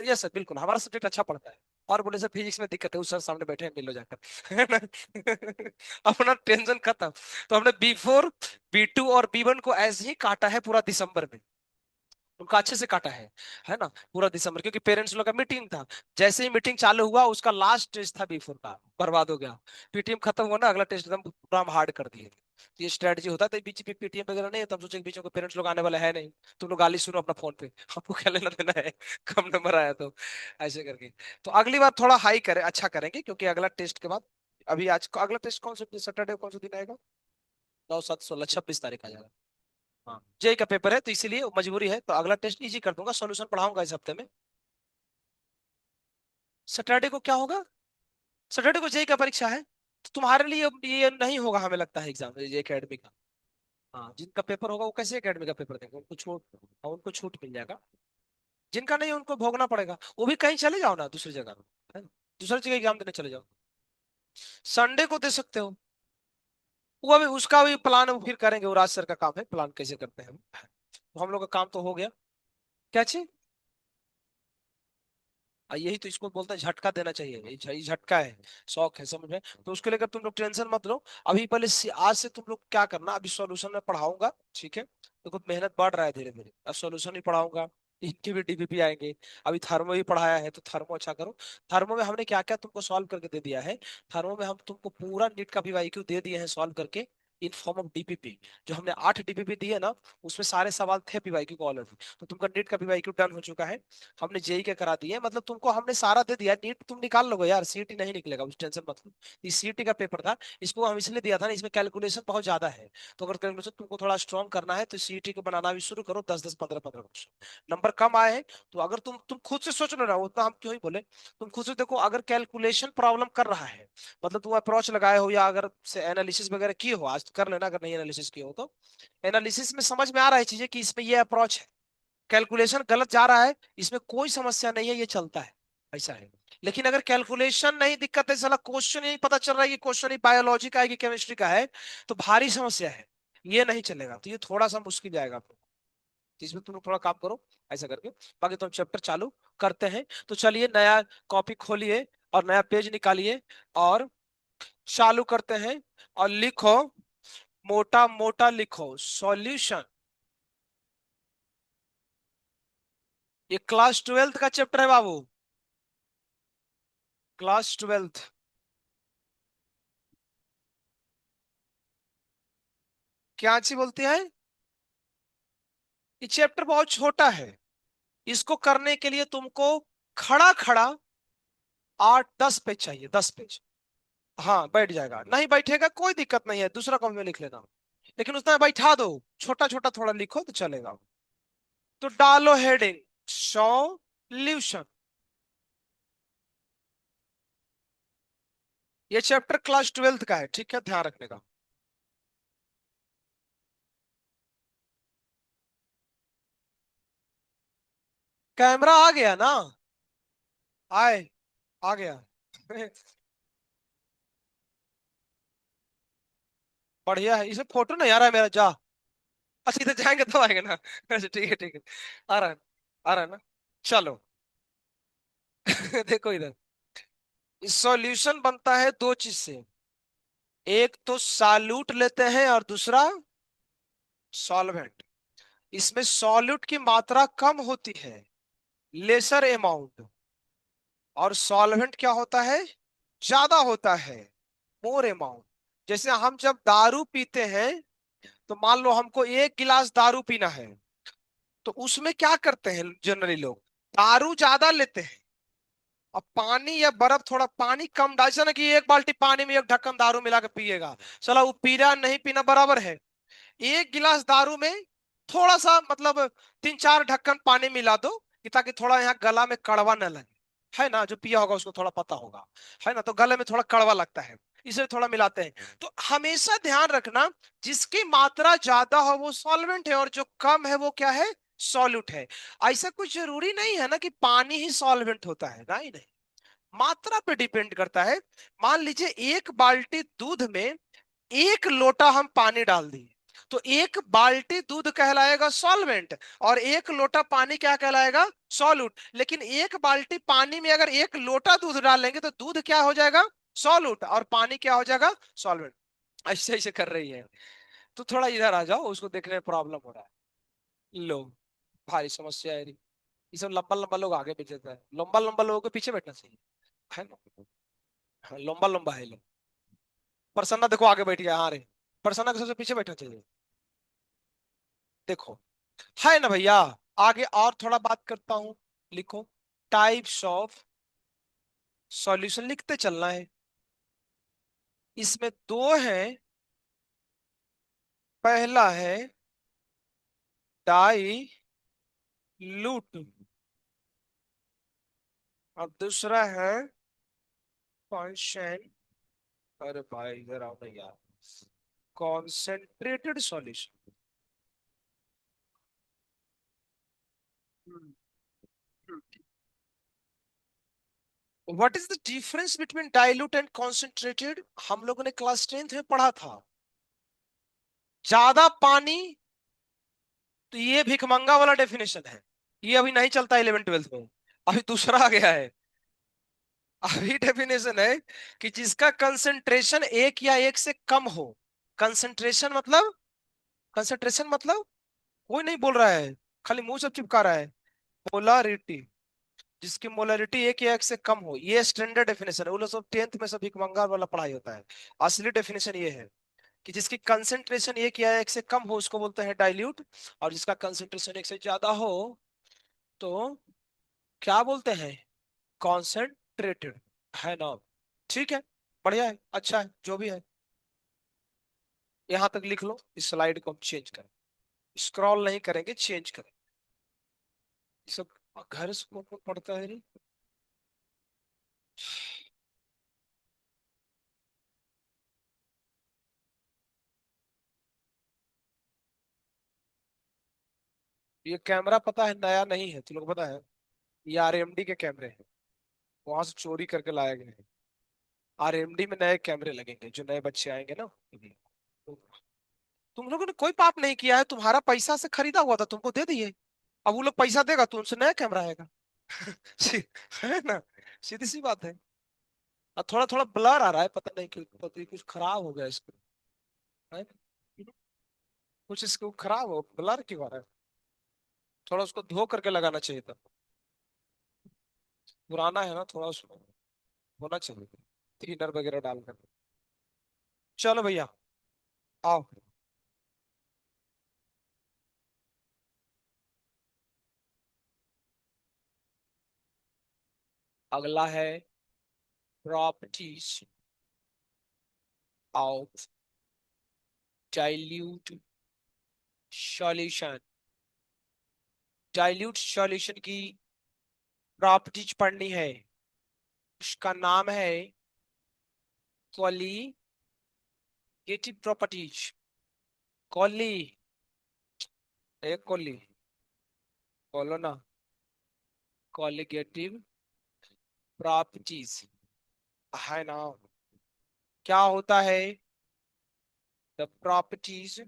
Yes sir, बिल्कुल हमारा subject अच्छा पढ़ता है। और बोले सर फिजिक्स में दिक्कत है, उस सर सामने बैठे हैं, मिल लो जाकर है ना। अपना टेंशन खत्म। तो हमने B4 B2 और B1 को ऐसे ही काटा है पूरा दिसंबर में। उनका अच्छे से काटा है ना, पूरा दिसंबर, क्योंकि पेरेंट्स लोग का मीटिंग था। जैसे ही मीटिंग चालू हुआ, उसका लास्ट टेस्ट था B4 का, बर्बाद हो गया। पीटीएम खत्म हुआ ना, अगला टेस्ट एकदम पूरा हम हार्ड कर दिए। तो ये स्ट्रेटजी होता है, तो बीच में पीटीएम वगैरह नहीं है, तब सोचे बीच में पेरेंट्स लोग आने वाले है नहीं, तुम लोग गाली सुनो अपना फोन पे, आपको क्या लेना देना है, कम नंबर आया तो, ऐसे करके। तो अगली बार थोड़ा हाई करें, अच्छा करेंगे, क्योंकि अगला टेस्ट के बाद, अभी आज को अगला टेस्ट कौन सा सैटरडे, कौन सा दिन आएगा? 9 7 16 26 तारीख आ जाएगा। हाँ, जेई का पेपर है, तो इसीलिए मजबूरी है, तो अगला टेस्ट इजी कर दूंगा, सॉल्यूशन पढ़ाऊंगा इस हफ्ते में। सैटरडे को क्या होगा? सैटरडे को जेई का परीक्षा है, तो तुम्हारे लिए ये नहीं होगा हमें लगता है एग्जाम, ये एकेडमी का। हाँ, जिनका पेपर होगा वो कैसे एकेडमी का पेपर देंगे, उनको छूट, हाँ, उनको छूट मिल जाएगा। जिनका नहीं उनको भोगना पड़ेगा, वो भी कहीं चले जाओ ना, दूसरी जगह, है ना? दूसरी जगह एग्जाम देने चले जाओ। संडे को दे सकते हो। वो अभी उसका भी प्लान हम फिर करेंगे, वो राज सर का काम है, प्लान कैसे करते हैं हम। तो हम लोग का काम तो हो गया। क्या चीज? यही तो इसको बोलते हैं झटका देना चाहिए, ये झटका है, शौक है, समझ में? तो उसके लेकर तुम लोग टेंशन मत लो। अभी पहले आज से तुम लोग क्या करना, अभी सॉल्यूशन में पढ़ाऊंगा, ठीक है? तो कुछ मेहनत बढ़ रहा है धीरे धीरे, अब सॉल्यूशन भी पढ़ाऊंगा। इनके भी डीपीपी आएंगे। अभी थर्मो भी पढ़ाया है, तो थर्मो अच्छा करो। थर्मो में हमने क्या क्या तुमको सॉल्व करके दे दिया है। थर्मो में हम तुमको पूरा नीट का पीवाईक्यू दे दिए हैं सॉल्व करके, इन फॉर्म ऑफ डीपीपी। जो हमने 8 डीपीपी दिए ना, उसमें सारे सवाल थे पीवाईक्यू को ऑलरेडी, तो तुमका नीट का पीवाईक्यू डन हो चुका है। हमने जेई के करा दिए, मतलब तुमको हमने सारा दे दिया, नीट तुम निकाल लोगे यार, सीईटी नहीं निकलेगा, उस टेंशन मत लो। ये सीईटी का पेपर था, इसको हम इसलिए दिया था ना, इसमें कैलकुलेशन बहुत ज्यादा है। तो अगर कैलकुलेशन तुमको थोड़ा स्ट्रॉन्ग करना है, तो सीईटी को बनाना भी शुरू करो, 10 10 15 15 क्वेश्चन। नंबर कम आए हैं, तो अगर तुम खुद से सोच लो ना, उतना हम क्यों ही बोले। तुम खुद से देखो, अगर कैलकुलेशन प्रॉब्लम कर रहा है, मतलब तुम अप्रोच लगाए हो, या अगर से एनालिसिस वगैरह किए हो, आज तो कर लेना, अगर नहीं एनालिसिस किए हो तो। एनालिसिस में समझ में आ रहा है चीजें कि इसमें ये अप्रोच है, कैलकुलेशन गलत जा रहा है, इसमें कोई समस्या नहीं है, ये चलता है, ऐसा है। लेकिन अगर कैलकुलेशन नहीं दिक्कत है, साला क्वेश्चन ही पता चल रहा है कि क्वेश्चन ही बायोलॉजी का है कि केमिस्ट्री का है, तो भारी समस्या है, ये नहीं चलेगा, तो ये थोड़ा सा मुश्किल जाएगा आपको। तो इसमें तुम लोग थोड़ा काम करो, ऐसा करके। बाकी तो हम चैप्टर चालू करते हैं, तो चलिए नया कॉपी खोलिए, और नया पेज निकालिए, और चालू करते हैं। और लिखो, मोटा मोटा लिखो, सॉल्यूशन। ये क्लास 12th का चैप्टर है बाबू, क्लास 12th। क्या ची बोलती है? ये चैप्टर बहुत छोटा है, इसको करने के लिए तुमको खड़ा खड़ा 8 10 पेज चाहिए, 10 पेज। हाँ, बैठ जाएगा, नहीं बैठेगा कोई दिक्कत नहीं है, दूसरा कॉपी में लिख लेना, लेकिन उसमें बैठा दो। छोटा छोटा थोड़ा लिखो तो चलेगा। तो डालो हेडिंग, सॉल्यूशन। ये चैप्टर क्लास 12th का है, ठीक है, ध्यान रखने का। कैमरा आ गया ना? आए, आ गया। बढ़िया है, इसमें फोटो नहीं आ रहा है मेरा, जा। अच्छा, इधर जाएंगे तो आएंगे ना। अच्छा, ठीक है ठीक है, आ रहा है, आ रहा है ना? चलो। देखो इधर, सॉल्यूशन बनता है दो चीज से, एक तो सॉल्यूट लेते हैं, और दूसरा सॉल्वेंट। इसमें सॉल्यूट की मात्रा कम होती है, लेसर अमाउंट, और सॉल्वेंट क्या होता है, ज्यादा होता है, मोर अमाउंट। जैसे हम जब दारू पीते हैं, तो मान लो हमको 1 गिलास दारू पीना है, तो उसमें क्या करते हैं जनरली लोग, दारू ज्यादा लेते हैं, अब पानी या बर्फ थोड़ा, पानी कम डाल, ऐसा ना कि 1 बाल्टी पानी में 1 ढक्कन दारू मिला के पिएगा, चला वो पीना नहीं पीना बराबर है। 1 गिलास दारू में थोड़ा सा, मतलब 3 4 ढक्कन पानी मिला दो, कि ताकि थोड़ा यहाँ गला में कड़वा न लगे, है ना? जो पिया होगा उसको थोड़ा पता होगा, है ना? तो गले में थोड़ा कड़वा लगता है, इसे थोड़ा मिलाते हैं। तो हमेशा ध्यान रखना, जिसकी मात्रा ज्यादा हो वो सॉल्वेंट है, और जो कम है वो क्या है, सॉल्यूट है। ऐसा कुछ जरूरी नहीं है ना कि पानी ही सॉल्वेंट होता है, नहीं नहीं, मात्रा पे डिपेंड करता है। मान लीजिए 1 बाल्टी दूध में 1 लोटा हम पानी डाल दिए, तो एक बाल्टी दूध कहलाएगा सॉल्वेंट, और एक लोटा पानी क्या कहलाएगा, सॉल्यूट। लेकिन एक बाल्टी पानी में अगर एक लोटा दूध डालेंगे तो दूध क्या हो जाएगा, सॉल्यूट, और पानी क्या हो जाएगा, सॉल्वेंट। ऐसे ऐसे कर रही है। तो थोड़ा इधर आ जाओ, उसको देखने में प्रॉब्लम हो रहा है। लो, भारी समस्या है ये सब। लंबा लंबा लोग आगे बैठ जाता है, लंबा लंबा लोगों के पीछे बैठना चाहिए, है ना। हाँ, लंबा लंबा है लो। प्रसन्ना देखो आगे बैठ गया, हाँ रे, प्रसन्ना के सबसे पीछे बैठना चाहिए। देखो, है ना भैया। आगे और थोड़ा बात करता हूं, लिखो। टाइप्स ऑफ सॉल्यूशन लिखते चलना है। इसमें दो है। पहला है डाइल्यूट, और दूसरा है कॉन्सेंट, अरे भाई इधर आओ ना यार, concentrated solution. What is the difference between dilute and concentrated? हम लोगों ने क्लास 10th में पढ़ा था। ज्यादा पानी, तो ये भिखमंगा वाला डेफिनेशन है, ये अभी नहीं चलता 11th 12th में। अभी दूसरा आ गया है। अभी डेफिनेशन है कि जिसका कंसंट्रेशन एक या एक से कम हो। कंसंट्रेशन मतलब, कंसंट्रेशन मतलब, कोई नहीं बोल रहा है, खाली मुंह सब चिपका रहा है। पोलरिटी, जिसकी मोलरिटी एक या एक से कम हो, ये स्टैंडर्ड डेफिनेशन है। वो लोग सब 10th में सब भिखमंगा वाला पढ़ाई होता है। असली डेफिनेशन ये है कि जिसकी कंसंट्रेशन एक या एक से कम हो उसको बोलते हैं डाइल्यूट, और जिसका कंसंट्रेशन एक से ज्यादा हो तो क्या बोलते हैं, कॉन्सेंट्रेटेड, है ना। ठीक है, बढ़िया है, अच्छा है, जो भी है। यहां तक लिख लो, इस स्लाइड को हम चेंज करें, स्क्रॉल नहीं करेंगे, चेंज करें। ये सब घर से पढ़ता है नहीं। ये कैमरा पता है नया नहीं है, तुम लोग पता है। ये आरएमडी के कैमरे हैं, वहां से चोरी करके लाए गए हैं। आरएमडी में नए कैमरे लगेंगे, जो नए बच्चे आएंगे ना। तो तुम लोगों ने कोई पाप नहीं किया है, तुम्हारा पैसा से खरीदा हुआ था, तुमको दे दिए। अब वो लोग पैसा देगा तो उनसे नया कैमरा आएगा। है ना, सीधी सी बात है। और थोड़ा थोड़ा ब्लर आ रहा है, पता नहीं क्यों, पता नहीं कुछ खराब हो गया इसको, है? कुछ इसको खराब हो, ब्लर क्यों आ रहा है। थोड़ा उसको धो करके लगाना चाहिए था, पुराना है ना थोड़ा, उसमें होना चाहिए थिनर वगैरह डालकर। चलो भैया, आओ। अगला है properties of dilute solution. Dilute solution की प्रॉपर्टीज पढ़नी है। उसका नाम है कॉलीगेटिव प्रॉपर्टीज। कॉली, एक कॉली, बोलो ना, कॉलीगेटिव प्रॉपर्टीज, है ना। क्या होता है, the properties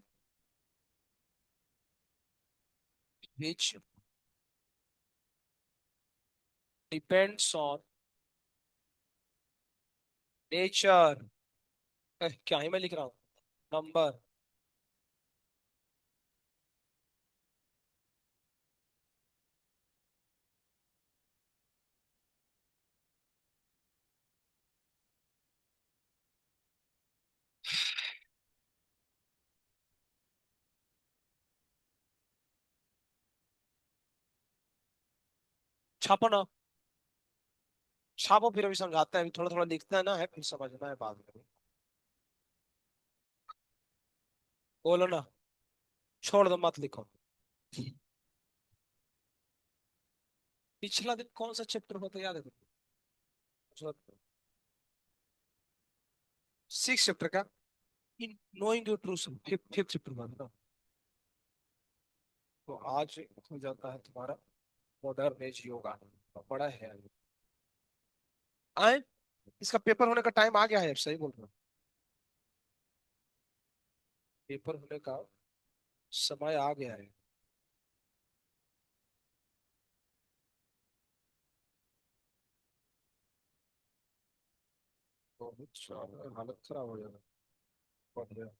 which depends on nature, क्या ही मैं लिख रहा हूँ, नंबर। छापो ना, छापो, फिर अभी समझाते हैं, थोड़ा थोड़ा लिखते हैं ना, है फिर समझना है बाद में। बोलो ना, छोड़ दो, मत लिखो। पिछला दिन कौन सा चैप्टर होता है, याद है तुमको? 6 चैप्टर का, in knowing your true, fifth chapter में ना। तो आज हो जाता है तुम्हारा मॉडर्न एज योगा, तो बड़ा है आए। इसका पेपर होने का टाइम आ गया है, अब सही बोल रहा हूँ, पेपर होने का समय आ गया है। बहुत सारा हालत खराब हो जाएगा। बढ़िया।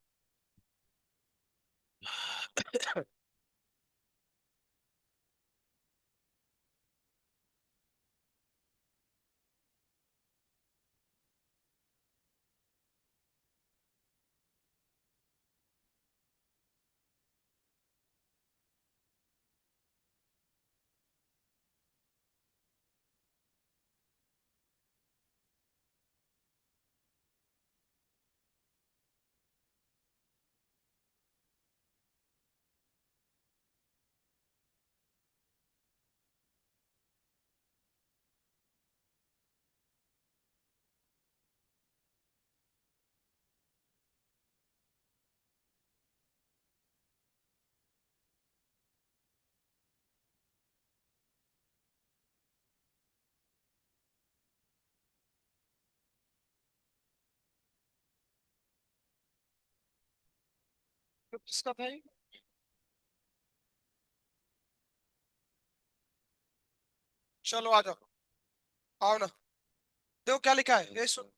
तो किसका था ये? चलो आ जाओ। आओ ना। देखो क्या लिखा है, ये सुन।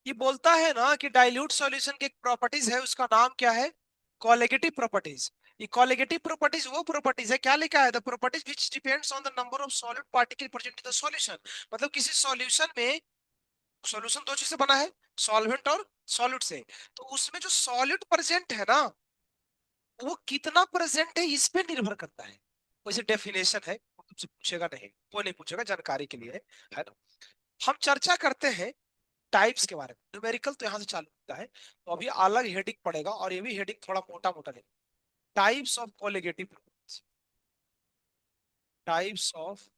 ये बोलता है ना कि डाइल्यूट सॉल्यूशन की एक प्रॉपर्टीज है, उसका नाम क्या है? Colligative properties. ये कोलिगेटिव प्रॉपर्टीज वो प्रॉपर्टीज है, क्या लिखा है? The properties which depends on the number of solid particle present in the solution. मतलब किसी सॉल्यूशन में, सॉल्यूशन दो चीज से बना है, सॉल्वेंट और सॉलिड से। तो उसमें जो सॉलिड प्रेजेंट है ना, वो कितना प्रेजेंट है इस पे निर्भर करता है। वैसे डेफिनेशन है, वो तुमसे पूछेगा नहीं, वो नहीं पूछेगा, जानकारी के लिए है ना। हम चर्चा करते हैं टाइप्स के बारे में, न्यूमेरिकल तो यहाँ से चालू होता है, तो अभी अलग हेडिंग पड़ेगा, और ये भी हेडिंग थोड़ा मोटा मोटा लेगा। Types of colligative properties. Types of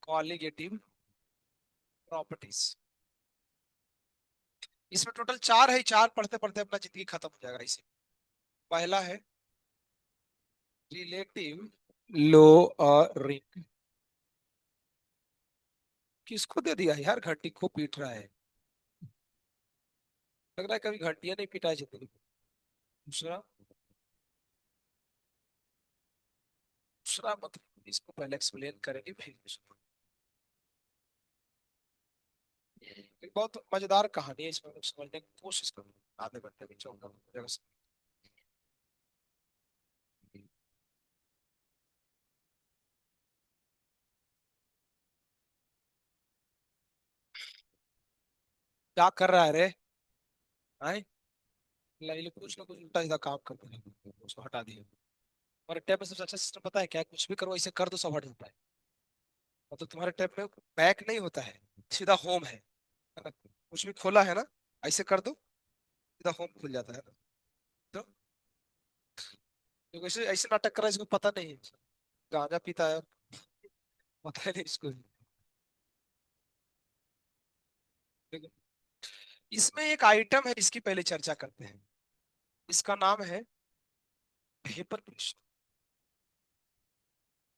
colligative properties. इसमें टोटल चार है, चार पढ़ते पढ़ते अपना जिंदगी खत्म हो जाएगा इसे। पहला है रिलेटिव लोअरिंग। किसको दे दिया यार, घंटी को पीट रहा है। लग रहा है कभी घंटियां नहीं पिटाई जिंदगी में। दूसरा, दूसरा मतलब इसको पहले एक्सप्लेन करेंगे फिर दूसरा। एक बहुत मजेदार कहानी है, इसमें हम लोग समझने की कोशिश करूंगा, आधे घंटे में चौंका। क्या कर रहा है रे? आए, लाइले कुछ ना कुछ उल्टा सीधा काम करते हैं, उसको हटा दिया। और टैब में सबसे अच्छा सिस्टम पता है क्या है? कुछ भी करो ऐसे कर दो, सब हट जाता है। मतलब तुम्हारे टैब में बैक नहीं होता है, सीधा होम है ना? कुछ भी खोला है ना, ऐसे कर दो, सीधा होम खुल जाता है ना। तो ऐसे ऐसे नाटक कर रहा है, इसको पता नहीं है, गांजा पीता है, पता है नहीं इसको। देखो, इसमें एक आइटम है, इसकी पहले चर्चा करते हैं। इसका नाम है वेपर प्रेशर।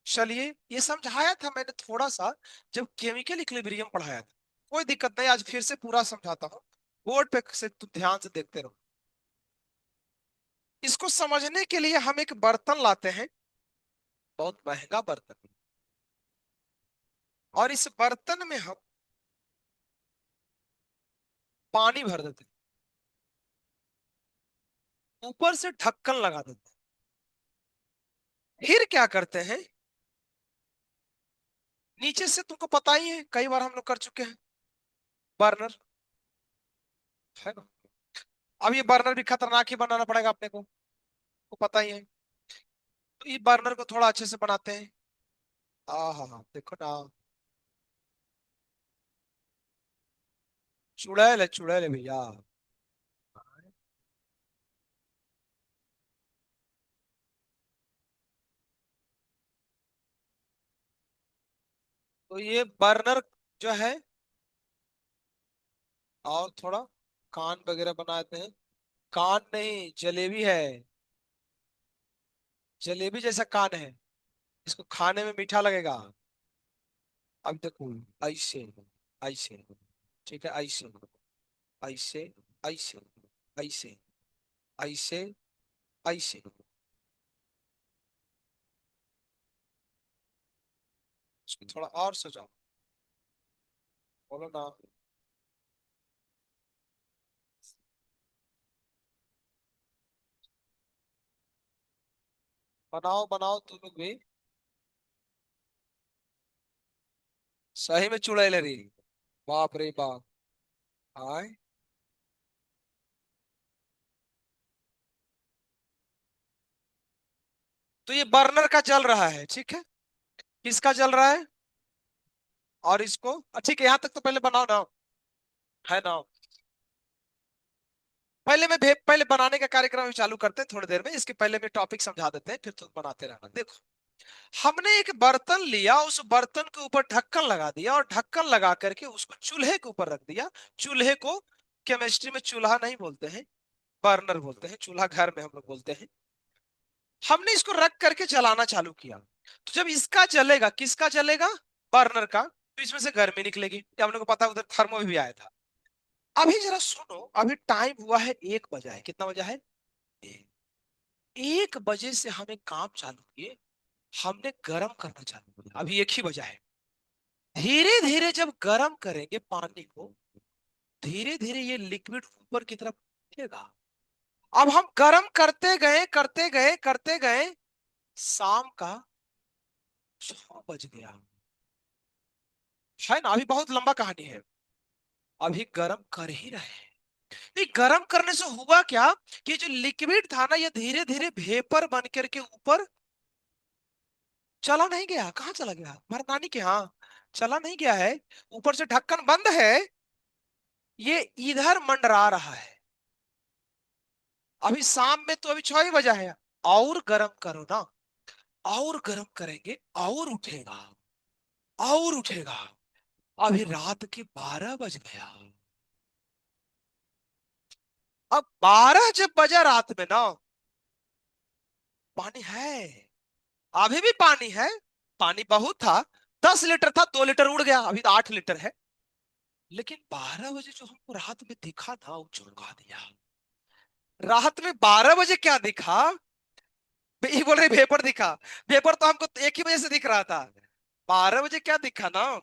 चलिए, ये समझाया था मैंने थोड़ा सा, जब केमिकल इक्विलिब्रियम पढ़ाया था। कोई दिक्कत नहीं, आज फिर से पूरा समझाता हूँ। बोर्ड पे से तुम ध्यान से देखते रहो। इसको समझने के लिए हम एक बर्तन लाते हैं, बहुत महंगा बर्तन, और इस बर्तन में हम पानी भर देते हैं, ऊपर से ढक्कन लगा देते हैं। फिर क्या करते हैं, नीचे से तुमको पता ही है, कई बार हम लोग कर चुके हैं, बर्नर, है ना? अब ये बर्नर भी खतरनाक ही बनाना पड़ेगा अपने को पता ही है। तो ये बर्नर को थोड़ा अच्छे से बनाते हैं। हाँ हाँ, देखो ना, चुड़ैल है, चुड़ैल है भैया। तो ये बर्नर जो है, और थोड़ा कान वगैरह बनाते हैं। कान नहीं, जलेबी है, जलेबी जैसा कान है, इसको खाने में मीठा लगेगा। अब देखो, ऐसे, ऐसे, ठीक है, ऐसे, ऐसे, ऐसे, ऐसे, ऐसे, ऐसे, थोड़ा और सोचो। बोलो ना। बनाओ बनाओ तुम लोग भी। सही में चुड़ैल रही। बाप रे बाप। हाय। तो ये बर्नर का जल रहा है, ठीक है। किसका जल रहा है? और इसको ठीक है, यहाँ तक तो पहले बनाओ ना। है ना। पहले बनाने का कार्यक्रम अभी चालू करते हैं थोड़ी देर में, इसके पहले मैं टॉपिक समझा देते हैं, फिर तुम बनाते रहना। देखो, हमने एक बर्तन लिया, उस बर्तन के ऊपर ढक्कन लगा दिया और ढक्कन लगा करके उसको चूल्हे के ऊपर रख दिया। चूल्हे को केमिस्ट्री में चूल्हा नहीं बोलते हैं, बर्नर बोलते हैं। चूल्हा घर में हम लोग बोलते हैं। हमने इसको रख करके जलाना चालू किया। तो जब इसका जलेगा, किसका जलेगा? बर्नर का। तो इसमें से गर्मी निकलेगी, ये हम लोग को पता है, उधर थर्मो भी आया था। अभी जरा सुनो, अभी टाइम हुआ है 1 बजा है। कितना बजा है? 1 बजे से हमें काम चालू किए, हमने गर्म करना चालू किया, अभी 1 ही बजा है। धीरे धीरे जब गर्म करेंगे पानी को, धीरे धीरे ये लिक्विड ऊपर की तरफ उठेगा। अब हम गर्म करते गए करते गए करते गए, शाम का 6 बज गया। है ना, अभी बहुत लंबा कहानी है। अभी गर्म कर ही रहे हैं। ये गर्म करने से हुआ क्या, कि जो लिक्विड था ना, ये धीरे धीरे वेपर बन करके ऊपर चला नहीं गया। कहाँ चला गया? हमारे नानी के यहाँ चला नहीं गया है। ऊपर से ढक्कन बंद है, ये इधर मंडरा रहा है। अभी शाम में तो अभी 6 ही बजा है। और गर्म करो ना, और गर्म करेंगे और उठेगा, और उठेगा। अभी रात के 12 बज गया। अब 12 जब बजा रात में ना, पानी है, अभी भी पानी है। पानी बहुत था, 10 लीटर था, 2 लीटर उड़ गया, अभी तो 8 लीटर है। लेकिन 12 बजे जो हमको रात में दिखा ना, वो चौंका दिया। रात में 12 बजे क्या दिखा? ये बोल रहे वेपर दिखा। वेपर तो हमको 1 ही बजे से दिख रहा था। 12 बजे क्या दिखा ना,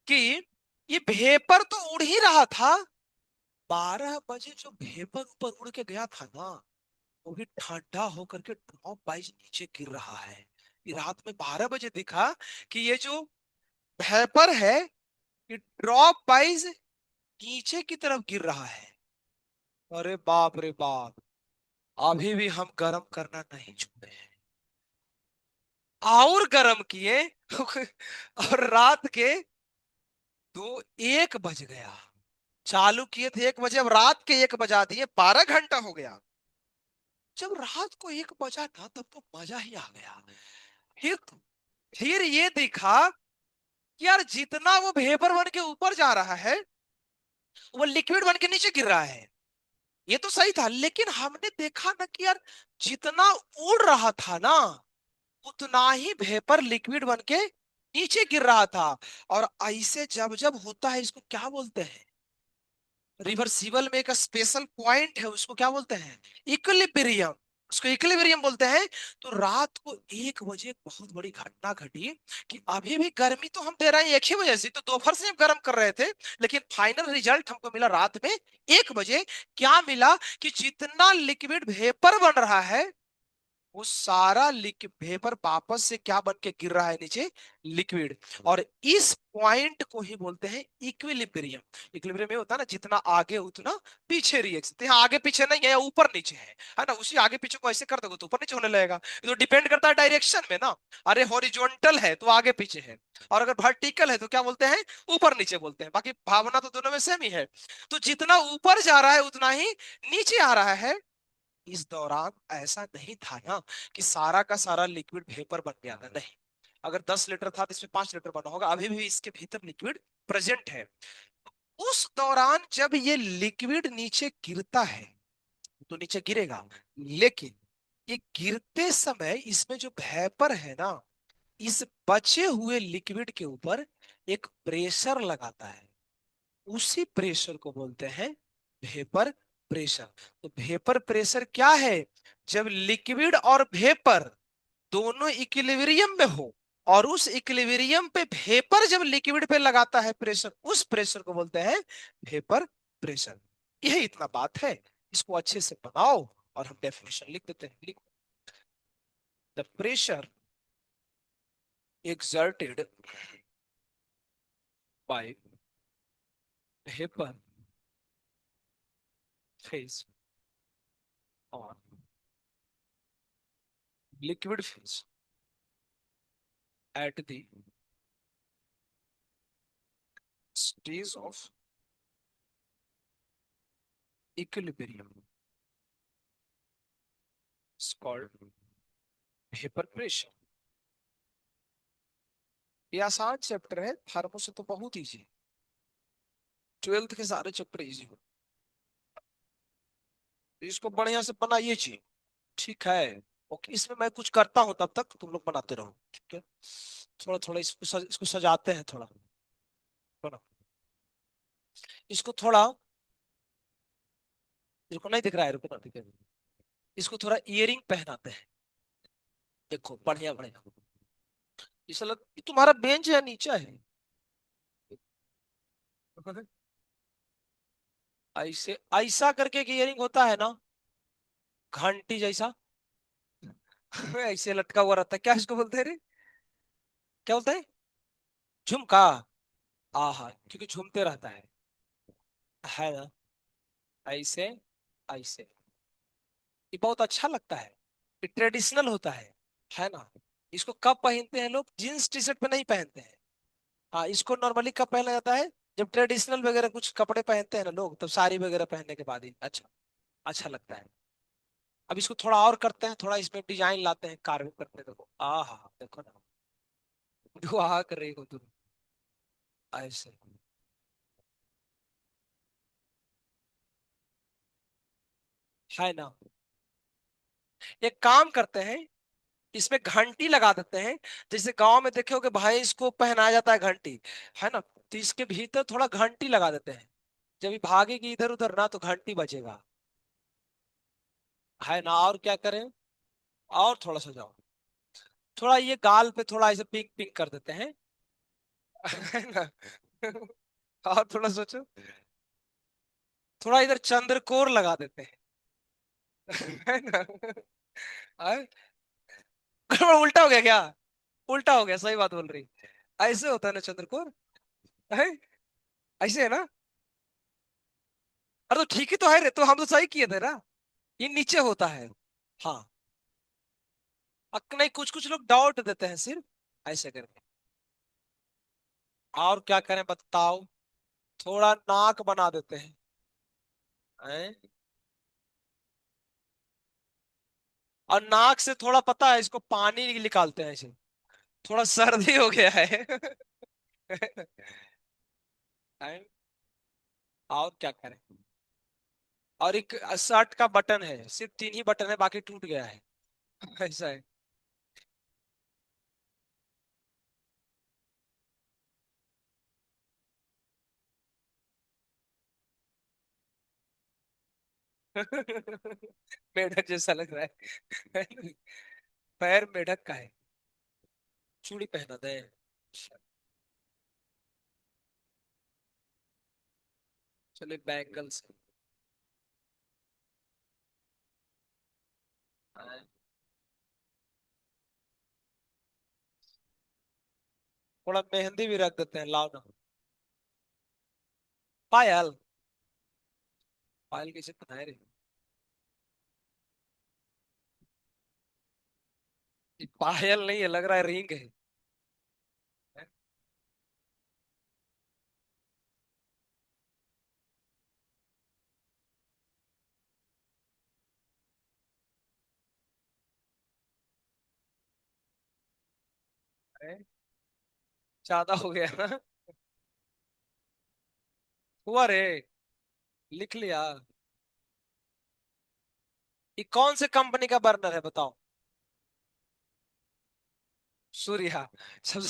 कि ये वेपर तो उड़ ही रहा था। 12 बजे जो वेपर ऊपर उड़ के गया था ना, वो भी ठंडा होकर के ड्रॉप वाइज नीचे गिर रहा है। ये रात में 12 बजे दिखा कि ये जो वेपर है, ये ड्रॉप वाइज नीचे की तरफ गिर रहा है। अरे बाप रे बाप। अभी भी हम गर्म करना नहीं छोड़े हैं, और गर्म किए। और रात के 1 बज गया। चालू किए थे 1 बजे, अब रात के 1 बजा दिए, 12 घंटा हो गया। जब रात को 1 बजा था, तब तो मजा ही आ गया। फिर फिर ये दिखा कि यार, जितना वो वेपर बन के ऊपर जा रहा है, वो लिक्विड बन के नीचे गिर रहा है। ये तो सही था, लेकिन हमने देखा ना कि यार, जितना उड़ रहा था ना, उतना ही वेपर लिक्विड बन के नीचे गिर रहा था। और ऐसे जब जब होता है, इसको क्या बोलते हैं? रिवर्सिबल में एक स्पेशल पॉइंट है, उसको क्या बोलते हैं? इक्विलिब्रियम। उसको इक्विलिब्रियम बोलते हैं। तो रात को 1 बजे एक बहुत बड़ी घटना घटी, कि अभी भी गर्मी तो हम दे रहे हैं 1 ही बजे से, तो दोपहर से हम गर्म कर रहे थे। लेकिन फाइनल रिजल्ट हमको मिला रात में 1 बजे। क्या मिला? कि जितना लिक्विड वेपर बन रहा है, वो सारा वेपर वापस से क्या बन के गिर रहा है नीचे? लिक्विड। और इस पॉइंट को ही बोलते हैं इक्विलिब्रियम। इक्विलिब्रियम में होता है ना, जितना आगे उतना पीछे रिएक्शन। तो यहाँ आगे पीछे नहीं है, ऊपर नीचे है ना। उसी आगे पीछे को ऐसे कर दोगे तो ऊपर नीचे होने लगेगा। ये तो डिपेंड करता है डायरेक्शन में ना। अरे हॉरिजॉन्टल है तो आगे पीछे है, और अगर वर्टिकल है तो क्या बोलते हैं? ऊपर नीचे बोलते हैं। बाकी भावना तो दोनों में सेम ही है। तो जितना ऊपर जा रहा है, उतना ही नीचे आ रहा है। इस दौरान ऐसा नहीं था ना, कि सारा का सारा लिक्विड वेपर बन गया था, नहीं। अगर 10 लीटर था, तो इसमें 5 लीटर बना होगा, अभी भी इसके भीतर लिक्विड प्रेजेंट है। उस दौरान जब ये लिक्विड नीचे गिरता है, तो नीचे गिरेगा, लेकिन ये गिरते समय इसमें जो वेपर है ना, इस बचे हुए लिक्विड के ऊपर एक प्रेशर लगाता है। उसी प्रेशर को बोलते हैं वेपर प्रेशर। तो वेपर प्रेशर क्या है? जब लिक्विड और वेपर दोनों इक्विलिब्रियम में हो, और उस इक्विलिब्रियम पे वेपर जब लिक्विड पे लगाता है प्रेशर, उस प्रेशर को बोलते हैं वेपर प्रेशर। यही इतना बात है, इसको अच्छे से बनाओ और हम डेफिनेशन लिख देते हैं। लिख, the pressure exerted by vapor phase on liquid phase at the stage of equilibrium is called vapor pressure। ये आसान चैप्टर है, थर्मो से तो बहुत इजी, ट्वेल्थ के सारे चैप्टर इजी हो, इसको बढ़िया से बनाइए जी। ठीक है, ओके, इसमें मैं कुछ करता हूँ, तब तक तुम लोग बनाते रहो, ठीक है। थोड़ा थोड़ा इसको सजाते हैं थोड़ा, थोड़ा इसको थोड़ा, इसको नहीं दिख रहा है, रुको ना, ठीक है, इसको थोड़ा इयरिंग पहनाते हैं। देखो बढ़िया बढ़िया, इस लग ये तुम्हारा बेंच या नीचे है? ऐसे ऐसा करके एक इयरिंग होता है ना, घंटी जैसा। ऐसे लटका हुआ रहता है, क्या इसको बोलते हैं रे? क्या बोलते हैं? झुमका। आहा, क्योंकि झूमते रहता है ना, ऐसे ऐसे। ये बहुत अच्छा लगता है, ये ट्रेडिशनल होता है ना। इसको कब पहनते हैं लोग? जींस टी शर्ट पे नहीं पहनते हैं। हाँ, इसको नॉर्मली कब पहना जाता है? जब ट्रेडिशनल वगैरह कुछ कपड़े पहनते हैं ना लोग, तब साड़ी वगैरह पहनने के बाद ही अच्छा अच्छा लगता है। अब इसको थोड़ा और करते हैं, थोड़ा इसमें डिजाइन लाते हैं, कार्विंग करते हैं। देखो आहा, देखो ना, दुआ कर रही हो तुम, ऐसे। है ना, एक काम करते हैं, इसमें घंटी लगा देते हैं। जैसे गांव में देखे हो कि भाई इसको पहनाया जाता है घंटी, है ना, तो इसके भीतर थोड़ा घंटी लगा देते हैं। जब ये भागेगी इधर उधर ना, तो घंटी बजेगा, है ना। और क्या करें, और थोड़ा सा जाओ, थोड़ा ये गाल पे थोड़ा ऐसे पिंक पिंक कर देते हैं। है ना। और थोड़ा सोचो, थोड़ा इधर चंद्रकोर लगा देते हैं। है ना। आए, उल्टा हो गया क्या? उल्टा हो गया, सही बात बोल रही। ऐसे होता है ना चंद्रकोर, है, ऐसे है ना। अरे तो ठीक ही तो है रे, तो हम तो सही किए थे ना। ये नीचे होता है। हाँ, नहीं, कुछ कुछ लोग डाउट देते हैं सिर्फ, ऐसे करके। और क्या करें बताओ, थोड़ा नाक बना देते हैं। और नाक से थोड़ा, पता है, इसको पानी निकालते हैं ऐसे, थोड़ा सर्दी हो गया है। हैं? और क्या करें। और एक शर्ट का बटन है, सिर्फ तीन ही बटन है, बाकी टूट गया है। ऐसा है। मेढक जैसा लग रहा है। पैर मेढक का है, चूड़ी पहना दे। चलिए बैंगल्स। थोड़ा मेहंदी भी रख देते हैं, लाओ ना। पायल, पायल कैसे बनाए रे? ये पायल नहीं है, लग रहा है रिंग है। हैं? ज्यादा हो गया ना? हुआ रे, लिख लिया। ये कौन से कंपनी का बर्नर है बताओ? सूर्या। सबसे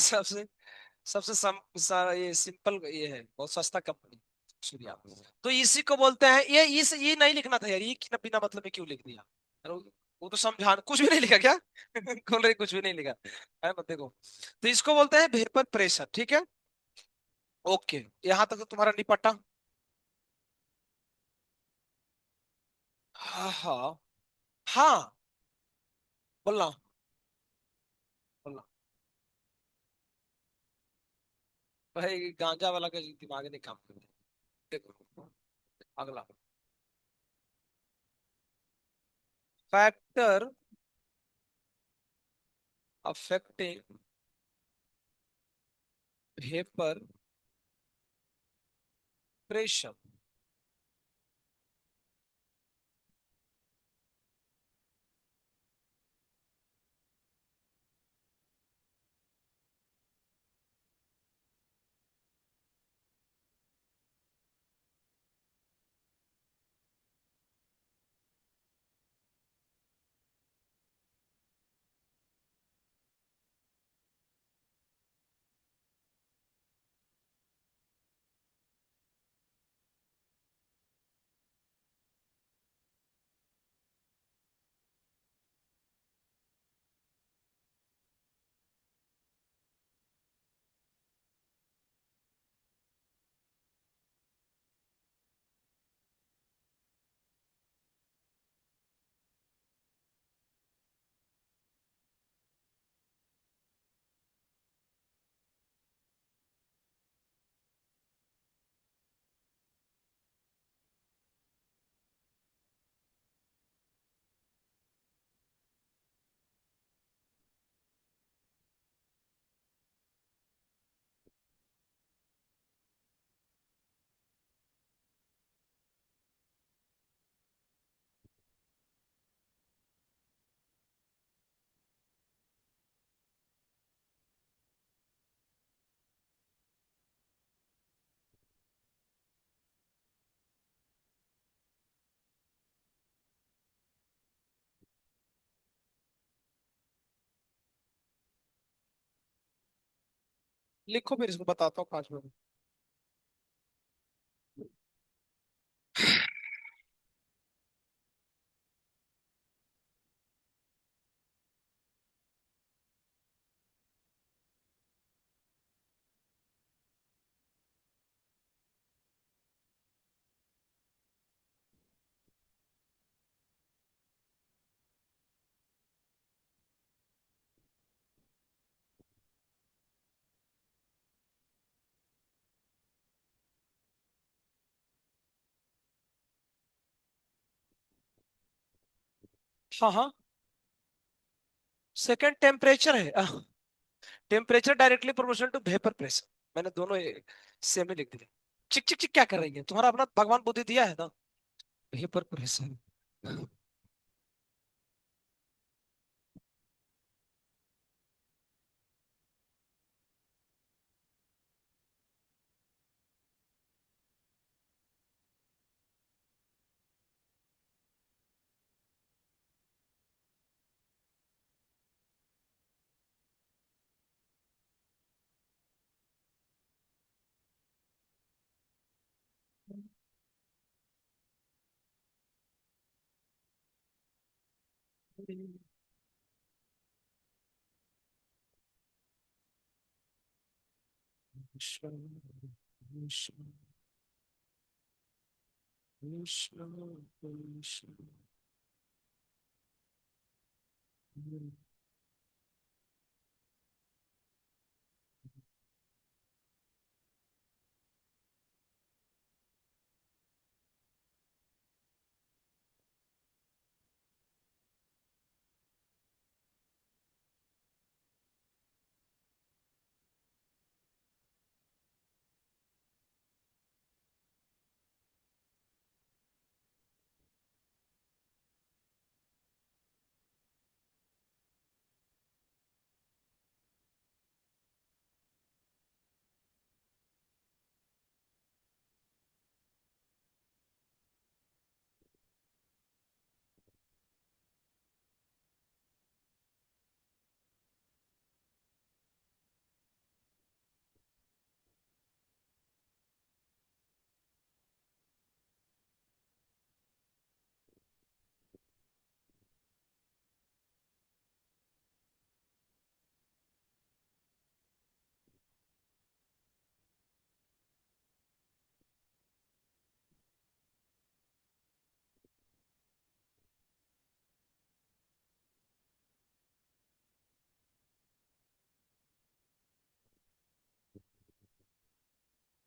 सबसे सबसे ये सिंपल ये है, बहुत सस्ता कंपनी, सूर्या। तो इसी को बोलते हैं, ये नहीं लिखना था यार, ये बिना मतलब में क्यों लिख दिया? अरे वो तो समझा कुछ भी नहीं लिखा क्या? खोल रही कुछ भी नहीं लिखा है मत देखो। तो इसको बोलते हैं वेपर प्रेशर, ठीक है। ओके, यहां तक तो तुम्हारा निपटा। हाँ हाँ। हाँ, बोलना बोलना। भाई गांजा वाला का दिमाग नहीं काम करता। देखो अगला। Factor affecting vapour pressure. लिखो फिर इसको बताता हूँ 5 मिनट। हाँ हाँ। सेकंड टेम्परेचर है। Temperature directly proportional to vapour pressure. मैंने दोनों सेम ही लिख दिए। चिक चिक चिक क्या कर रही है? तुम्हारा अपना भगवान बुद्धि दिया है ना। Vapour pressure.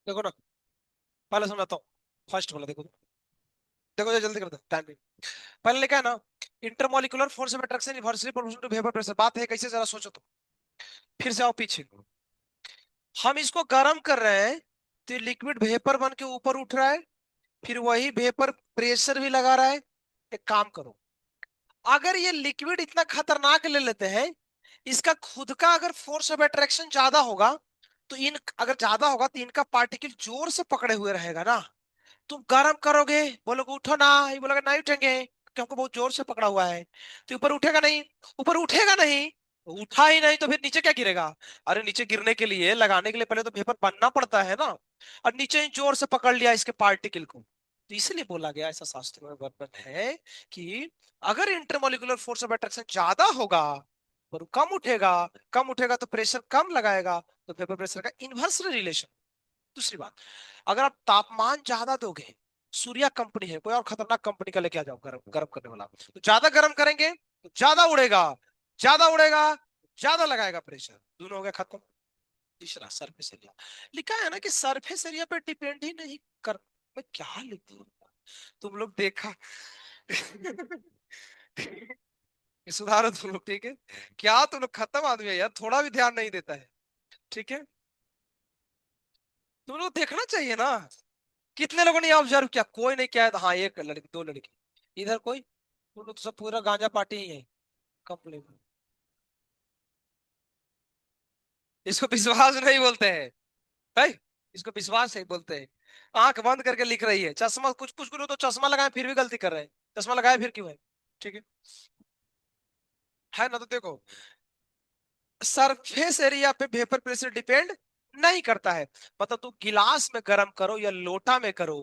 देखो ना, पहले समझाता हूँ। फर्स्ट वाला देखो, देखो ये जल्दी करते टाइम। पहले लिखा है ना, intermolecular force of attraction inversely proportional to vapour pressure. बात है कैसे, जरा सोचो तो। फिर से आओ पीछे। हम इसको गर्म कर रहे हैं, तो लिक्विड वेपर बन के ऊपर उठ रहा है, फिर वही वेपर प्रेशर भी लगा रहा है। एक काम करो, अगर ये लिक्विड इतना खतरनाक ले लेते हैं, इसका खुद का अगर फोर्स ऑफ अट्रैक्शन ज्यादा होगा, तो इन अगर ज्यादा होगा तो इनका पार्टिकल जोर से पकड़े हुए रहेगा ना। तुम गर्म करोगे, बोलोगे उठो ना, ये बोलोगे नहीं उठेंगे क्योंकि हमको बहुत जोर से पकड़ा हुआ है। तो ऊपर उठेगा नहीं, ऊपर उठेगा नहीं। उठा ही नहीं तो फिर नीचे क्या गिरेगा? अरे नीचे गिरने के लिए, लगाने के लिए पहले तो पेपर बनना पड़ता है ना। और नीचे ही जोर से पकड़ लिया इसके पार्टिकल को, तो इसलिए बोला गया, ऐसा शास्त्रों में वर्णन है कि अगर इंटरमोलिकुलर फोर्स ऑफ अट्रैक्शन ज्यादा होगा, पर कम उठेगा तो प्रेशर कम लगाएगा, तो पेपर प्रेशर का इन्वर्स रिलेशन। दूसरी बात, अगर आप तापमान ज्यादा दोगे, सूर्या कंपनी है, कोई और खतरनाक कंपनी का लेके आ जाओ, गर्म गर्म करने वाला, तो ज्यादा गर्म करेंगे तो ज्यादा उड़ेगा, ज्यादा उड़ेगा, ज्यादा लगाएगा प्रेशर, दोनों हो गया खत्म। तीसरा, सरफेस एरिया। लिखा है ना कि सरफेस एरिया पे डिपेंड ही नहीं कर। मैं क्या लिख दूं, तुम लोग देखा। ये सुधारो तुम लोग, ठीक है? क्या तुम लोग खत्म आदमी है यार, थोड़ा भी ध्यान नहीं देता है। ठीक है, तुम लोग देखना चाहिए ना। कितने लोगों ने ऑब्जर्व किया? कोई नहीं किया है तो हाँ, एक लड़की, दो लड़की, इधर कोई, तुम लोग तो सब पूरा गांजा पार्टी ही है कंप्लीट। इसको विश्वास नहीं बोलते हैं भाई, इसको विश्वास नहीं बोलते हैं। आंख बंद करके लिख रही है, चश्मा, कुछ कुछ लोग तो चश्मा लगाए फिर भी गलती कर रहे हैं। चश्मा लगाए फिर क्यों है? ठीक है ना? तो देखो, सरफेस एरिया पे वेपर प्रेशर डिपेंड नहीं करता है। मतलब तुम गिलास में गर्म करो या लोटा में करो,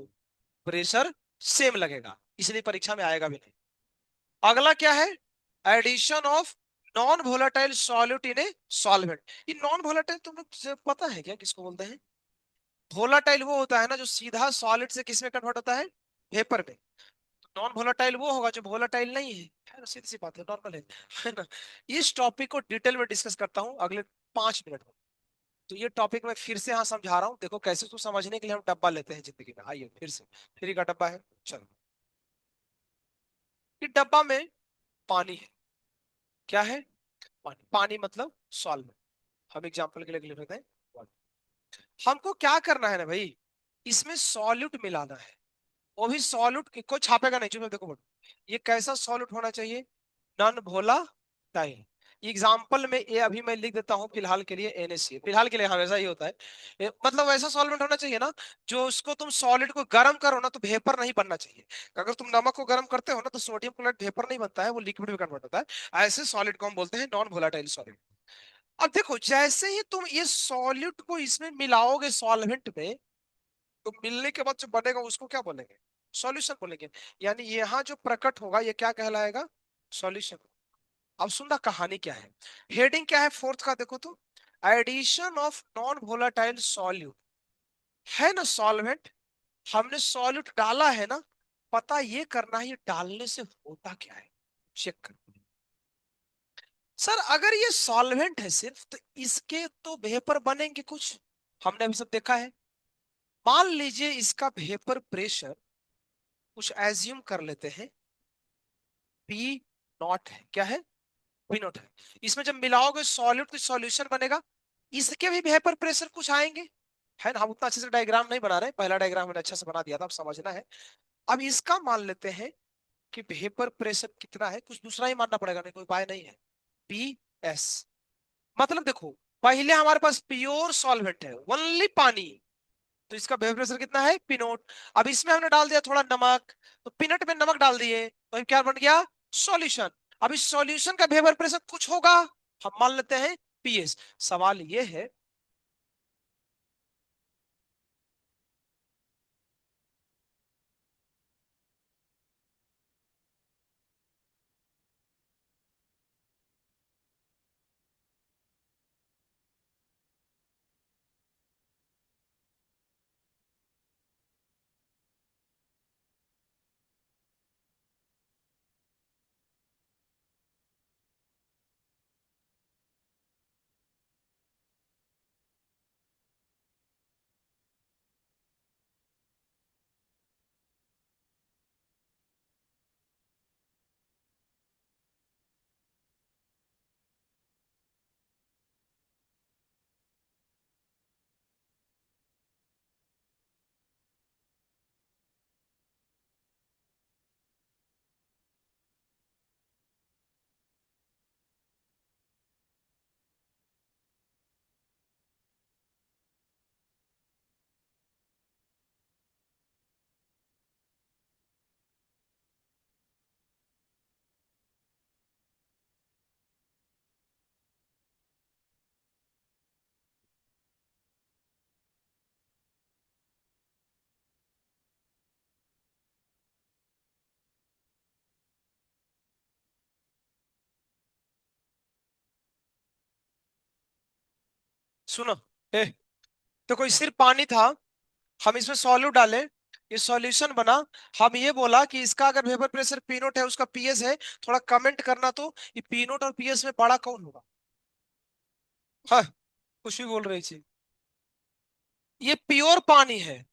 प्रेशर सेम लगेगा, इसलिए परीक्षा में आएगा भी नहीं। अगला क्या है? Addition of non volatile solute in a solvent. ये नॉन वोलेटाइल तुम लोग से पता है क्या किसको बोलते हैं? वोलाटाइल वो होता है ना जो सीधा सॉलिड से किस में कन्वर्ट होता है? वेपर में। नॉन वोलाटाइल वो होगा जो वोलाटाइल नहीं है ना? सीधी सी बात है, नॉर्मल है ना? इस टॉपिक को डिटेल में डिस्कस करता हूँ अगले 5 मिनट में। तो ये टॉपिक मैं फिर से यहाँ समझा रहा हूँ, देखो कैसे तो समझने के लिए हम डब्बा लेते हैं जिंदगी में। आइए फिर से, फ्री का डब्बा है, चलो। ये डब्बा में पानी है। क्या है? पानी। पानी मतलब सॉल्वेंट। हम एग्जांपल के लिए लिख लेते हैं water। हमको क्या करना है ना भाई, इसमें सॉल्यूट मिलाना है। वो भी सॉल्यूट, कोई छापेगा नहीं, चुप देखो बड़ो। ये कैसा सॉल्यूट होना चाहिए? Non volatile. एग्जाम्पल में ये अभी मैं लिख देता हूँ फिलहाल के लिए NaCl, फिलहाल के लिए हमेशा ही होता है। मतलब ऐसा सॉल्वेंट होना चाहिए ना, जो उसको तुम सॉलिड को गर्म करो ना तो वेपर नहीं बनना चाहिए। अगर तुम नमक को गर्म करते हो ना तो सोडियम क्लोराइड वेपर नहीं बनता है, वो लिक्विड में कन्वर्ट होता है। ऐसे सॉलिड को हम बोलते हैं नॉन वोलाटाइल सॉलिड। अब देखो, जैसे ही तुम ये सॉल्यूट को इसमें मिलाओगे सॉल्वेंट में, तो मिलने के बाद जो बनेगा उसको क्या बोलेंगे? सॉल्यूशन बोलेंगे। यानी यहाँ जो प्रकट होगा ये क्या कहलाएगा? सॉल्यूशन। अब सुनना कहानी क्या है, हेडिंग क्या है फोर्थ का, देखो तो। Addition of non volatile solute, है ना सॉल्वेंट, हमने सॉल्यूट डाला है ना, पता ये करना है ये डालने से होता क्या है, चेक कर। सर अगर ये सॉल्वेंट है सिर्फ, तो इसके तो वेपर बनेंगे कुछ, हमने अभी सब देखा है। मान लीजिए इसका वेपर प्रेशर कुछ एज्यूम कर लेते हैं, पी नॉट है। क्या है? पी नॉट है। इसमें जब मिलाओगे सॉल्यूट तो सॉल्यूशन बनेगा, इसके भी वेपर प्रेशर कुछ आएंगे, है ना? हम उतना अच्छे से डायग्राम नहीं बना रहे, पहला डायग्राम मैंने अच्छा से बना दिया था, अब समझना है। अब इसका मान लेते हैं कि वेपर प्रेशर कितना है, कुछ दूसरा ही मानना पड़ेगा, नहीं कोई उपाय नहीं है। पी एस, मतलब देखो, पहले हमारे पास प्योर सॉल्वेंट है, ओनली पानी, तो इसका वेपर प्रेशर कितना है? P not. अब इसमें हमने डाल दिया थोड़ा नमक, तो पीनट में नमक डाल दिए, तो ये क्या बन गया? सॉल्यूशन। अब इस सॉल्यूशन का वेपर प्रेशर कुछ होगा, हम मान लेते हैं पीएस। सवाल ये है, सुनो, ए, तो कोई सिर्फ पानी था, हम इसमें सॉल्यूट डाले, ये सॉल्यूशन बना। हम ये बोला कि इसका अगर वेपर प्रेशर पी नोट है, उसका पीएस है, थोड़ा कमेंट करना तो, ये पी नोट और पीएस में बड़ा कौन होगा? हाँ, कुछ भी बोल रही थी। ये प्योर पानी है।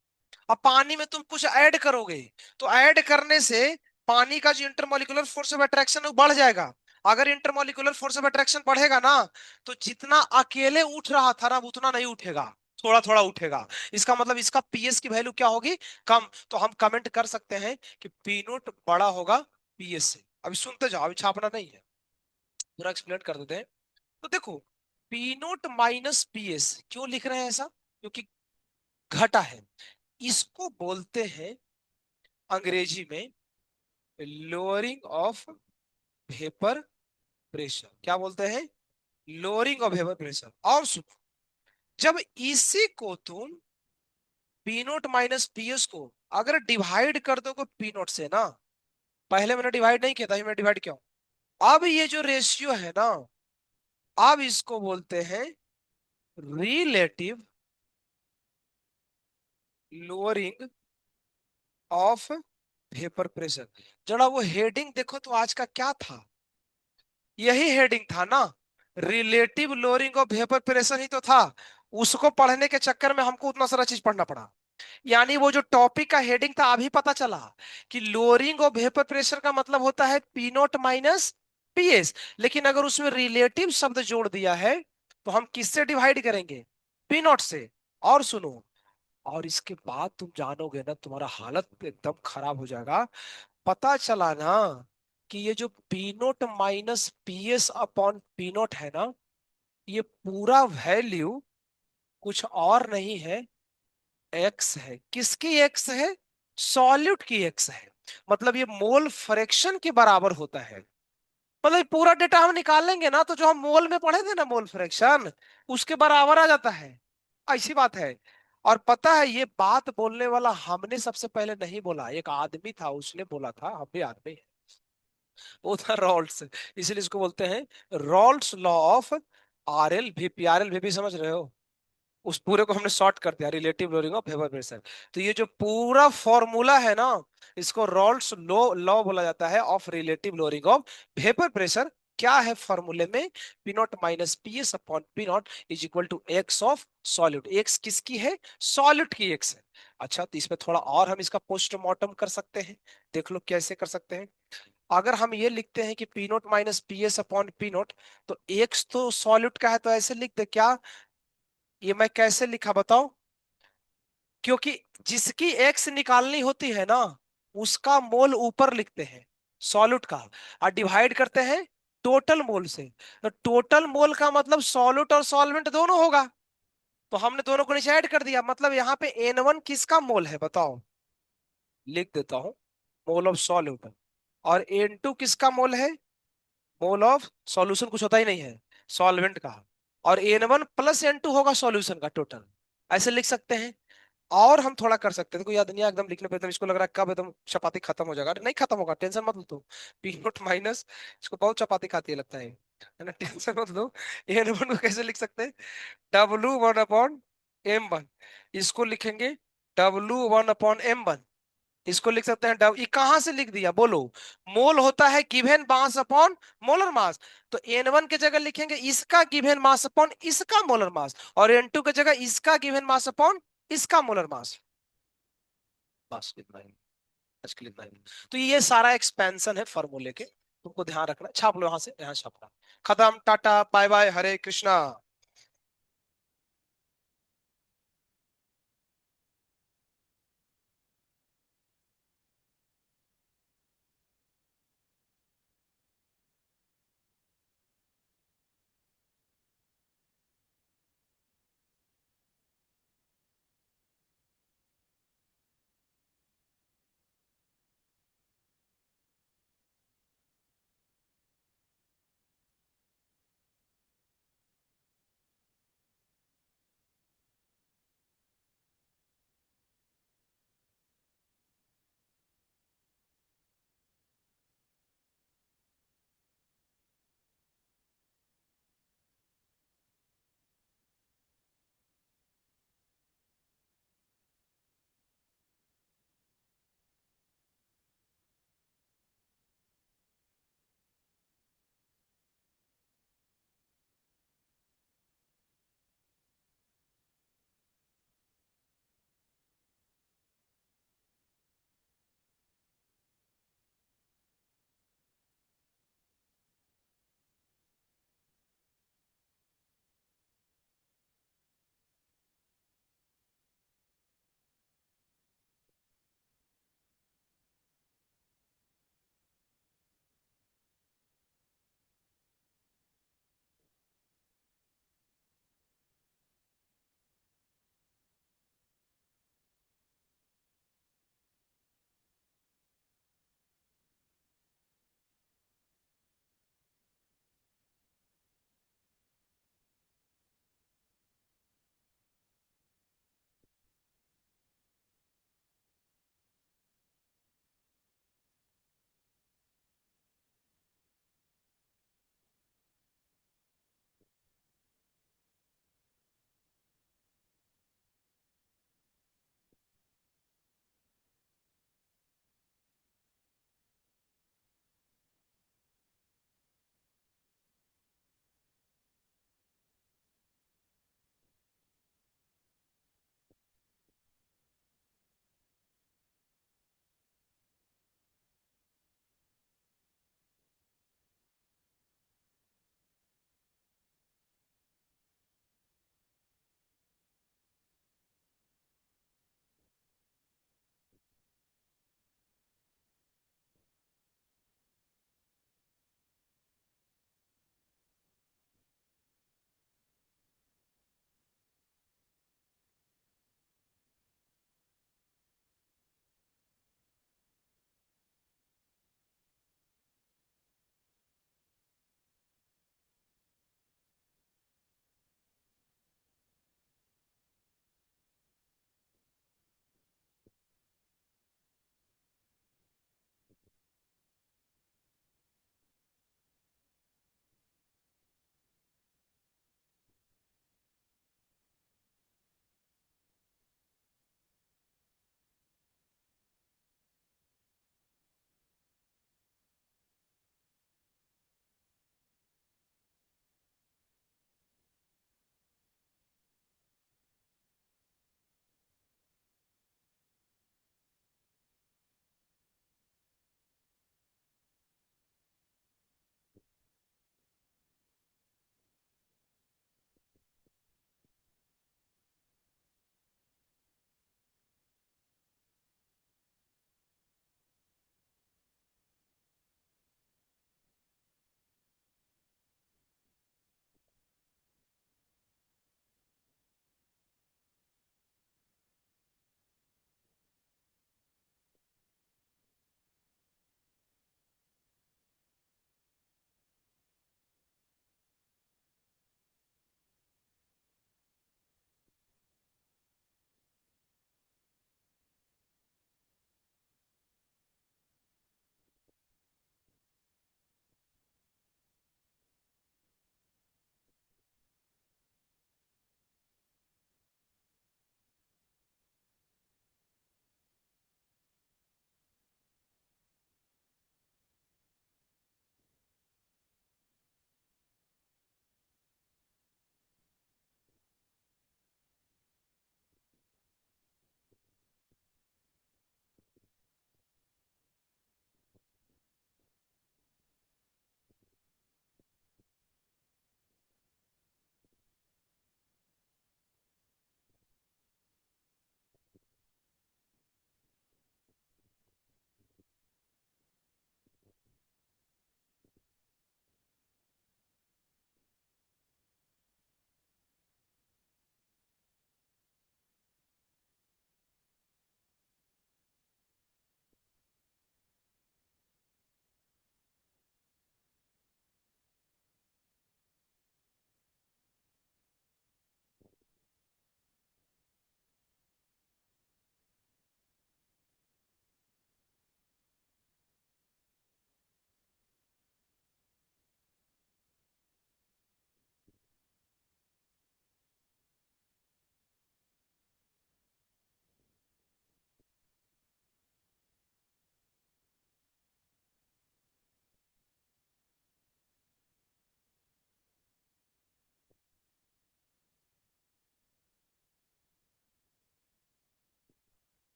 अब पानी में तुम कुछ ऐड करोगे, तो ऐड करने से पानी का जो इंटरमोलिकुलर फोर्स ऑफ अट्रैक्शन है वो बढ़ जाएगा। अगर इंटरमोलिकुलर फोर्स ऑफ अट्रैक्शन बढ़ेगा ना, तो जितना अकेले उठ रहा था ना, वो उतना नहीं उठेगा, थोड़ा थोड़ा उठेगा। इसका मतलब इसका पीएस की वैल्यू क्या होगी? कम। तो हम कमेंट कर सकते हैं कि पी नोट बड़ा होगा पीएस से। अभी सुनते जाओ, अभी छापना नहीं है, पूरा एक्सप्लेन कर देते हैं। तो देखो, पी नोट माइनस पीएस क्यों लिख रहे हैं ऐसा? क्योंकि घटा है। इसको बोलते हैं अंग्रेजी में लोअरिंग ऑफ वेपर प्रेशर। क्या बोलते हैं? Lowering of vapour pressure. और सुनो, जब इसी को तुम पी नोट माइनस पीएस को अगर डिवाइड कर दोगे पी नोट से ना, पहले मैंने डिवाइड नहीं किया था, मैं डिवाइड किया हूं। अब ये जो रेशियो है ना, अब इसको बोलते हैं relative lowering of vapour pressure. जरा वो हेडिंग देखो तो आज का क्या था? यही हेडिंग था ना, relative lowering of vapour pressure ही तो था। उसको पढ़ने के चक्कर में हमको उतना सारा चीज पढ़ना पड़ा। यानी वो जो टॉपिक का हेडिंग था, अभी पता चला कि लोअरिंग ऑफ वेपर प्रेशर का मतलब होता है पी नोट माइनस पीएस। लेकिन अगर उसमें रिलेटिव शब्द जोड़ दिया है, तो हम किससे डिवाइड करेंगे? पी नोट से। और सुनो, और इसके बाद तुम जानोगे ना, तुम्हारा हालत एकदम खराब हो जाएगा। पता चला ना कि ये जो P note minus PS upon P note है ना, ये पूरा वैल्यू कुछ और नहीं है, एक्स है। किसकी एक्स है? सॉल्यूट की एक्स है। मतलब ये मोल फ्रैक्शन के बराबर होता है। मतलब ये पूरा डेटा हम निकालेंगे ना, तो जो हम मोल में पढ़े थे ना, मोल फ्रैक्शन, उसके बराबर आ जाता है। ऐसी बात है। और पता है, ये बात बोलने वाला हमने सबसे पहले नहीं बोला, एक आदमी था, उसने बोला था। हम भी आदमी हैं। वो था रॉल्ट्स। इसलिए इसको बोलते हैं Raoult's law of R L V. R L V समझ रहे हो? उस पूरे को हमने शॉर्ट कर दिया, relative lowering of vapour pressure. तो ये जो पूरा फॉर्मूला है ना, इसको रॉल्ट्स लॉ लॉ बोला जाता है of relative lowering of vapour pressure. क्या है फॉर्मूले में? P naught minus P S upon P naught is equal to X of solute. X किसकी है? सॉल्यूट की एक्स है। अच्छा, तो इसमें थोड़ा और हम इसका पोस्टमार्टम कर सकते हैं। देख लो कैसे कर सकते हैं। अगर हम ये लिखते हैं कि P note minus P S upon P note, तो एक्स तो सॉल्यूट का है, तो ऐसे लिख दे क्या? ये मैं कैसे लिखा बताओ? क्योंकि जिसकी एक्स निकालनी होती है ना, उसका मोल ऊपर लिखते हैं, सॉल्यूट का, और डिवाइड करते हैं टोटल मोल से। तो टोटल मोल का मतलब सॉल्यूट और सॉल्वेंट दोनों होगा। तो हमने दोनों को नीचे ऐड कर दिया। मतलब यहाँ पे N1 किसका मोल है बताओ? लिख देता हूं, मोल ऑफ सॉल्यूट। और N2 किसका मोल है? मोल ऑफ सॉल्यूशन, कुछ होता ही नहीं है, सॉल्वेंट का। और N1 प्लस N2 होगा सॉल्यूशन का टोटल। ऐसे लिख सकते हैं। और हम थोड़ा कर सकते हैं, कोई याद नहीं आया एकदम लिखने पे, एकदम इसको लग रहा है कब एकदम चपाती खत्म हो जाएगा। अरे नहीं खत्म होगा, टेंशन मत लो तुम। पी नोट माइनस, इसको बहुत चपाती खाती है लगता है ना, टेंशन मत लो। एन वन को कैसे लिख सकते हैं? W1/M1। इसको लिखेंगे W1/M1। इसको लिख सकते हैं ये कहां से लिख दिया बोलो? मोल होता है given mass upon molar mass. तो N1 की जगह लिखेंगे इसका गिवन मास अपॉन इसका मोलर मास, और N2 की जगह इसका गिवन मास अपॉन इसका मोलर मास। बस इतना ही, आज के लिए इतना ही। तो ये सारा एक्सपेंशन है फॉर्मूले के, तुमको ध्यान रखना। छाप लो, यहां से यहाँ छापना। खत्म, टाटा बाय बाय, हरे कृष्णा।